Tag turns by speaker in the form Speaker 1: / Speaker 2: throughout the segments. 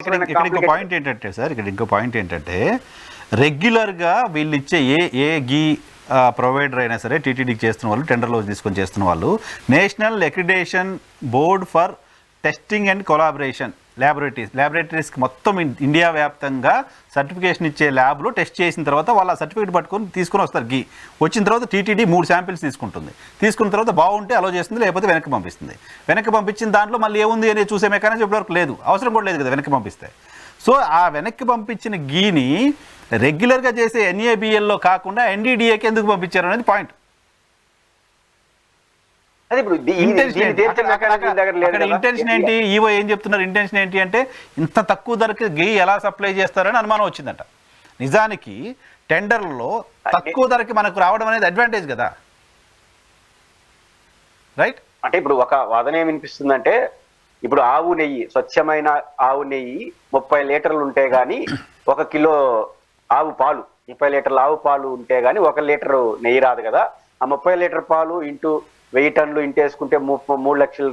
Speaker 1: ఇక్కడ ఇంకో పాయింట్ ఏంటంటే సార్, రెగ్యులర్గా వీళ్ళు ఇచ్చే ఏ గీ ప్రొవైడర్ అయినా సరే టీటీడీకి చేస్తున్న వాళ్ళు, టెండర్లో తీసుకొని చేస్తున్న వాళ్ళు, national accreditation board for testing and collaboration ల్యాబొరేటరీస్కి మొత్తం ఇండియా వ్యాప్తంగా సర్టిఫికేషన్ ఇచ్చే ల్యాబ్లో టెస్ట్ చేసిన తర్వాత వాళ్ళు ఆ సర్టిఫికేట్ పట్టుకొని తీసుకొని వస్తారు. గీ వచ్చిన తర్వాత టీటీడీ 3 శాంపిల్స్ తీసుకుంటుంది. తీసుకున్న తర్వాత బాగుంటే అలో చేస్తుంది, లేకపోతే వెనక్కి పంపిస్తుంది. వెనక్కి పంపించిన దాంట్లో మళ్ళీ ఏముంది అనేది చూసే మెకానిజం ఇప్పటివరకు లేదు, అవసరం కూడా లేదు కదా వెనక్కి పంపిస్తే. సో ఆ వెనక్కి పంపించిన గీని రెగ్యులర్గా చేసే ఎన్ఏబిఎల్లో కాకుండా ఎన్డీడీఏకి ఎందుకు పంపించారు అనేది పాయింట్. ఇంటెన్షన్ ఏంటి? ఈవో ఏం చెప్తున్నారు? ఇంటెన్షన్ ఏంటి అంటే ఇంత తక్కువ ధరకి గీ ఎలా సప్లై చేస్తారని అనుమానం వచ్చిందట. నిజానికి టెండర్లో తక్కువ ధరకి మనకు రావడం అనేది అడ్వాంటేజ్ కదా, రైట్?
Speaker 2: అంటే ఇప్పుడు ఒక వాదన ఏమనిపిస్తుందంటే, ఇప్పుడు ఆవు నెయ్యి, స్వచ్ఛమైన ఆవు నెయ్యి 30 లీటర్లు ఉంటే గానీ 1 కిలో ఆవు పాలు, 30 లీటర్ల ఆవు పాలు ఉంటే గానీ 1 లీటరు నెయ్యి రాదు కదా. ఆ 30 లీటర్ పాలు ఇంటూ 1000 టన్నులు ఇంటూ వేసుకుంటే 3 లక్షల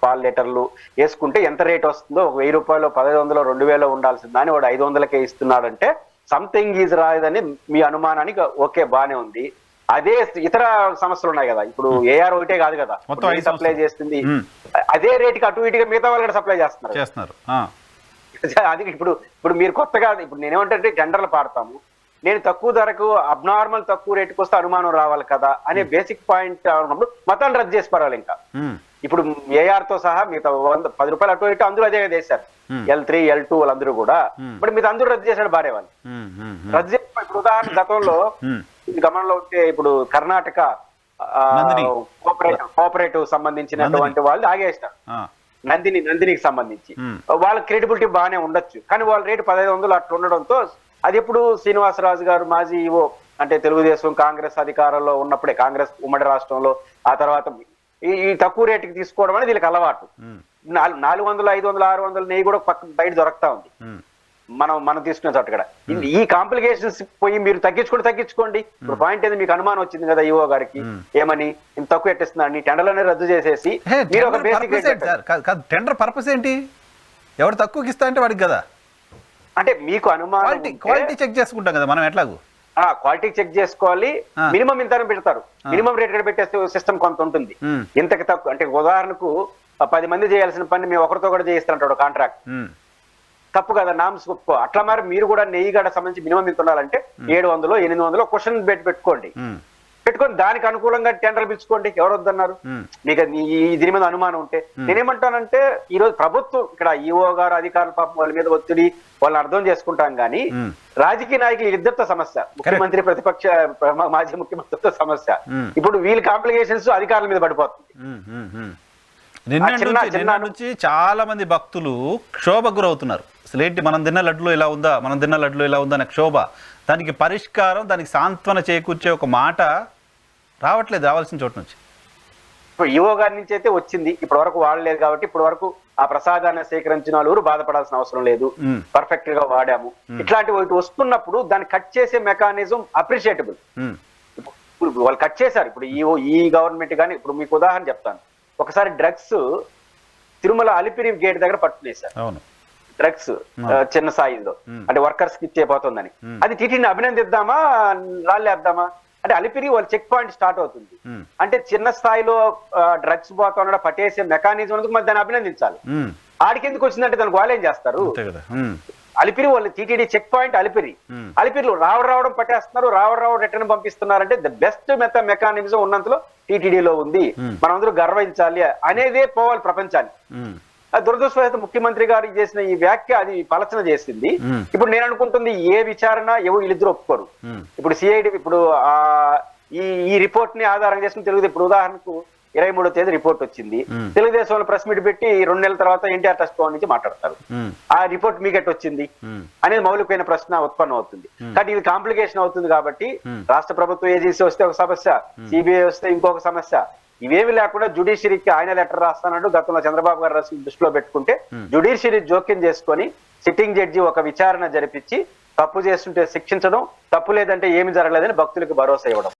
Speaker 2: పాలు లీటర్లు వేసుకుంటే ఎంత రేట్ వస్తుందో, 1000 రూపాయలు 1500 2000 ఉండాల్సింది దాన్ని వాడు 500కే ఇస్తున్నాడంటే సంథింగ్ ఈజ్ రాదని మీ అనుమానానికి ఓకే, బానే ఉంది. అదే ఇతర సమస్యలు ఉన్నాయి కదా, ఇప్పుడు ఏఆర్ ఒకటే కాదు కదా సప్లై చేస్తుంది, అదే రేటుకి అటు ఇటుగా మిగతా వాళ్ళు కూడా సప్లై చేస్తున్నారు. అది ఇప్పుడు మీరు కొత్తగా, ఇప్పుడు నేనేమంటే టెండర్లు పాడతాము, నేను తక్కువ ధరకు అబ్నార్మల్ తక్కువ రేటుకి వస్తే అనుమానం రావాలి కదా అనే బేసిక్ పాయింట్ ఉన్నప్పుడు మొత్తాన్ని రద్దు చేసి పర్వాలి. ఇంకా ఇప్పుడు ఏఆర్ తో సహా మిగతా 10 రూపాయలు అటు ఇటు అందరూ అదే చేశారు, L3 L2 వాళ్ళందరూ కూడా. ఇప్పుడు మీరు అందరూ రద్దు చేశాడు భార్య వాళ్ళు రద్దు చేసి. ఇప్పుడు ఉదాహరణ గతంలో గమనంలో ఉంటే, ఇప్పుడు కర్ణాటక కోఆపరేటివ్ సంబంధించినటువంటి వాళ్ళు ఆగేస్తారు, నందినికి సంబంధించి వాళ్ళ క్రెడిబిలిటీ బాగానే ఉండొచ్చు, కానీ వాళ్ళ రేటు 1500 అట్లా ఉండడంతో అది ఎప్పుడు శ్రీనివాసరాజు గారు మాజీ ఈవో, అంటే తెలుగుదేశం కాంగ్రెస్ అధికారంలో ఉన్నప్పుడే, కాంగ్రెస్ ఉమ్మడి రాష్ట్రంలో, ఆ తర్వాత ఈ తక్కువ రేటుకి తీసుకోవడం అనేది వీళ్ళకి అలవాటు. 400 500 600 నెయ్యి కూడా బయట దొరుకుతా ఉంది మనం తీసుకునే చోట కూడా. ఈ కాంప్లికేషన్స్ పోయి మీరు తగ్గించుకోండి. ఇప్పుడు పాయింట్ ఏది, మీకు అనుమానం వచ్చింది కదా ఈవో గారికి, ఏమని ఇంత తక్కువ ఎట్టిస్తున్నారని టెండర్లనే రద్దు చేసేసి మీరు ఒక బేసిక్
Speaker 1: టెండర్ పర్పస్ ఏంటి? ఎవరు తక్కువకి ఇస్తా అంటే వాడికి కదా,
Speaker 2: అంటే మీకు అనుమానం,
Speaker 1: క్వాలిటీ చెక్ చేసుకుంటాం కదా మనం, ఎట్లాగూ
Speaker 2: క్వాలిటీ చెక్ చేసుకోవాలి. మినిమం ఇంత పెడతారు, మినిమం రేట్ పెట్టే సిస్టమ్ కొంత ఉంటుంది. ఇంతకు తక్కువ అంటే ఉదాహరణకు 10 మంది చేయాల్సిన పని మేము ఒకరితో కూడా చేయిస్తారంటాడు కాంట్రాక్ట్, తప్పు కదా, నామ్స్ ఒప్పుకో. అట్లా మరి మీరు కూడా నెయ్యి గడ సంబంధించి మినిమం ఇంత ఉండాలంటే 700 800 క్వశ్చన్ పెట్టుకోండి, దానికి అనుకూలంగా టెండర్ పిలుచుకోండి, ఎవరు వద్దన్నారు? మీకు దీని మీద అనుమానం ఉంటే నేనేమంటానంటే, ఈ రోజు ప్రభుత్వం ఇక్కడ ఈఓ గారు అధికారుల పాపం వాళ్ళ మీద ఒత్తిడి, వాళ్ళని అర్థం చేసుకుంటాం కానీ రాజకీయ నాయకులు ఇద్దరితో సమస్య, ముఖ్యమంత్రి ప్రతిపక్ష మాజీ ముఖ్యమంత్రితో సమస్య. ఇప్పుడు వీళ్ళ కాంప్లికేషన్స్ అధికారుల మీద పడిపోతుంది.
Speaker 1: నిన్న నుంచి చాలా మంది భక్తులు క్షోభకు గురవుతున్నారు. అసలేంటి మనం తిన్న లడ్డులో ఇలా ఉందా అనే క్షోభ, దానికి పరిష్కారం, దానికి సాంత్వన చేకూర్చే ఒక మాట రావట్లేదు రావాల్సిన చోటు నుంచి.
Speaker 2: ఇప్పుడు ఈవో గారి నుంచి అయితే వచ్చింది, ఇప్పటి వరకు వాడలేదు కాబట్టి ఇప్పటి వరకు ఆ ప్రసాదాన్ని సేకరించిన వాళ్ళు బాధపడాల్సిన అవసరం లేదు, పర్ఫెక్ట్ గా వాడాము. ఇట్లాంటి ఒకటి వస్తున్నప్పుడు దాన్ని కట్ చేసే మెకానిజం అప్రిషియేటబుల్. ఇప్పుడు వాళ్ళు కట్ చేశారు, ఇప్పుడు ఈ గవర్నమెంట్ కానీ. ఇప్పుడు మీకు ఉదాహరణ చెప్తాను, ఒకసారి డ్రగ్స్ తిరుమల అలిపిరి గేట్ దగ్గర పట్టుకునేశారు, డ్రగ్స్ చిన్న స్థాయిలో, అంటే వర్కర్స్ కి ఇచ్చేపోతుందని. అది టీటీని అభినందిద్దామా రాళ్ళేద్దామా? అంటే అలిపిరి వాళ్ళ చెక్ పాయింట్ స్టార్ట్ అవుతుంది, అంటే చిన్న స్థాయిలో డ్రగ్స్ పోతా పట్టేసే మెకానిజం ఎందుకు మరి దాన్ని అభినందించాలి. ఆడికి ఎందుకు వచ్చిందంటే దానికి వాళ్ళు ఏం చేస్తారు? అలిపిరి వాళ్ళు టీటీడీ చెక్ పాయింట్ అలిపిరిలో రావడం పట్టేస్తున్నారు, రావడం రిటర్న్ పంపిస్తున్నారంటే ద బెస్ట్ మెకానిజం ఉన్నంతలో టీటీడీలో ఉంది, మనం అందరూ గర్వించాలి అనేదే పోవాలి ప్రపంచాన్ని. దురదృష్టవశాత్తు ముఖ్యమంత్రి గారు చేసిన ఈ వ్యాఖ్య అది పలచన చేసింది. ఇప్పుడు నేను అనుకుంటుంది, ఏ విచారణ వీళ్ళిద్దరు ఒప్పుకోరు. ఇప్పుడు సిఐడి ఇప్పుడు ఈ రిపోర్ట్ ని ఆధారం చేసుకుని తెలుగుదేశం, ఇప్పుడు ఉదాహరణకు 23వ తేదీ రిపోర్ట్ వచ్చింది, తెలుగుదేశం ప్రెస్ మీట్ పెట్టి 2 నెలల తర్వాత ఎన్టీఆర్ ట్రస్ట్ భవన్ నుంచి మాట్లాడతారు, ఆ రిపోర్ట్ మీకెట్ వచ్చింది అనేది మౌలికమైన ప్రశ్న ఉత్పన్నం అవుతుంది. కానీ ఇది కాంప్లికేషన్ అవుతుంది కాబట్టి రాష్ట్ర ప్రభుత్వ ఏజెన్సీ వస్తే ఒక సమస్య, సిబిఐ వస్తే ఇంకొక సమస్య, ఇవేమి లేకుండా జుడిషియరీకి ఆయన లెటర్ రాస్తానంటూ గతంలో చంద్రబాబు గారు రాసి దృష్టిలో పెట్టుకుంటే జుడిషియరీ జోక్యం చేసుకొని సిట్టింగ్ జడ్జి ఒక విచారణ జరిపించి తప్పు చేస్తుంటే శిక్షించడం, తప్పు లేదంటే ఏమి జరగలేదని భక్తులకు భరోసా ఇవ్వడం.